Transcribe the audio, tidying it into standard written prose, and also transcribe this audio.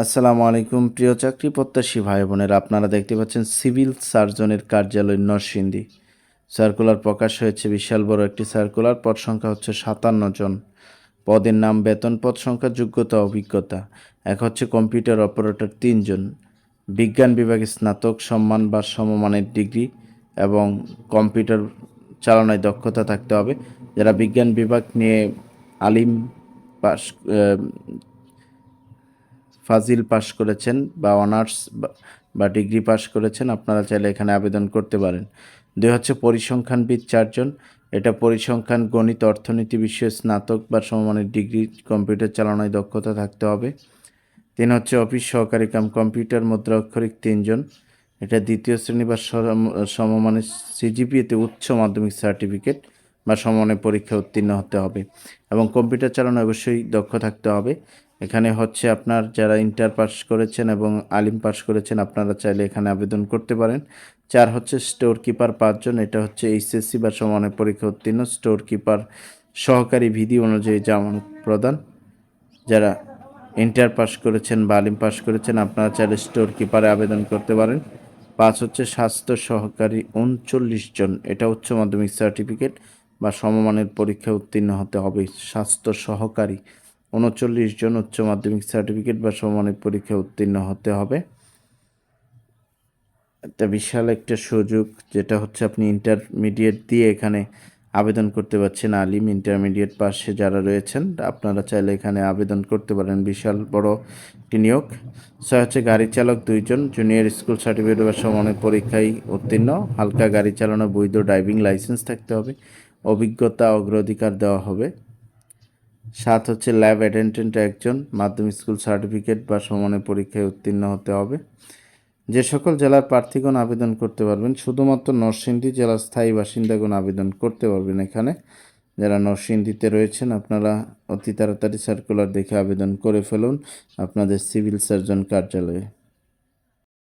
আসসালামু আলাইকুম প্রিয় চাকরি প্রত্যাশী ভাই বোনেরা, আপনারা দেখতে পাচ্ছেন সিভিল সার্জনের কার্যালয় নরসিংদী। সার্কুলার প্রকাশ হয়েছে, বিশাল বড় একটি সার্কুলার। পদ সংখ্যা হচ্ছে 57 জন। পদের নাম, বেতন, পদ সংখ্যা, যোগ্যতা, অভিজ্ঞতা। এক হচ্ছে কম্পিউটার অপারেটর 3 জন, বিজ্ঞান বিভাগে স্নাতক সম্মান বা সমমানের ডিগ্রি এবং কম্পিউটার চালনায় দক্ষতা থাকতে হবে। যারা বিজ্ঞান বিভাগ নিয়ে আলিম পাস ফাজিল পাস করেছেন বা অনার্স বা ডিগ্রি পাস করেছেন, আপনারা চাইলে এখানে আবেদন করতে পারেন। 2 হচ্ছে পরিসংখ্যানবিদ 4 জন। এটা পরিসংখ্যান, গণিত, অর্থনীতি বিষয়ে স্নাতক বা সমমানের ডিগ্রি, কম্পিউটার চালানোয় দক্ষতা থাকতে হবে। 3 হচ্ছে অফিস সহকারী কাম কম্পিউটার মুদ্রা অক্ষরিক 3 জন। এটা দ্বিতীয় শ্রেণী বা সমমানের সিজিপিএতে উচ্চ মাধ্যমিক সার্টিফিকেট বা সমমানের পরীক্ষা উত্তীর্ণ হতে হবে এবং কম্পিউটার চালানো অবশ্যই দক্ষ থাকতে হবে। এখানে হচ্ছে আপনার যারা ইন্টার পাস করেছেন এবং আলিম পাস করেছেন, আপনারা চাইলে এখানে আবেদন করতে পারেন। 4 হচ্ছে স্টোর কিপার 5 জন। এটা হচ্ছে এইচএসসি বা সমমানের পরীক্ষা উত্তীর্ণ। স্টোর কিপার সহকারী বিধি অনুযায়ী জামানত প্রদান। যারা ইন্টার পাস করেছেন বা আলিম পাস করেছেন, আপনারা চাইলে স্টোর কিপারে আবেদন করতে পারেন। 5 হচ্ছে স্বাস্থ্য সহকারী 39 জন। এটা উচ্চ মাধ্যমিক সার্টিফিকেট বা সমমানের পরীক্ষা উত্তীর্ণ হতে হবে। স্বাস্থ্য সহকারী 39 জন, উচ্চ মাধ্যমিক সার্টিফিকেট বা সমমানের পরীক্ষা উত্তীর্ণ হতে হবে। একটা বিশাল একটা সুযোগ, যেটা হচ্ছে আপনি ইন্টারমিডিয়েট দিয়ে এখানে আবেদন করতে পারছেন। আলিম ইন্টারমিডিয়েট পাশে যারা রয়েছেন, আপনারা চাইলে এখানে আবেদন করতে পারেন। বিশাল বড় একটি নিয়োগ। 6 হচ্ছে গাড়ি চালক 2 জন, জুনিয়র স্কুল সার্টিফিকেট বা সমমানের পরীক্ষায় উত্তীর্ণ, হালকা গাড়ি চালানো, বৈধ ড্রাইভিং লাইসেন্স থাকতে হবে, অভিজ্ঞতা অগ্রাধিকার দেওয়া হবে। 7 হচ্ছে ল্যাব অ্যাটেন্ডেন্ট 1 জন, মাধ্যমিক স্কুল সার্টিফিকেট বা সমমানের পরীক্ষায় উত্তীর্ণ হতে হবে। যে সকল জেলার প্রার্থীগণ আবেদন করতে পারবেন, শুধুমাত্র নরসিংদী জেলার স্থায়ী বাসিন্দাগণ আবেদন করতে পারবেন। এখানে যারা নরসিংদীতে রয়েছেন, আপনারা অতি তাড়াতাড়ি সার্কুলার দেখে আবেদন করে ফেলুন আপনাদের সিভিল সার্জন কার্যালয়ে।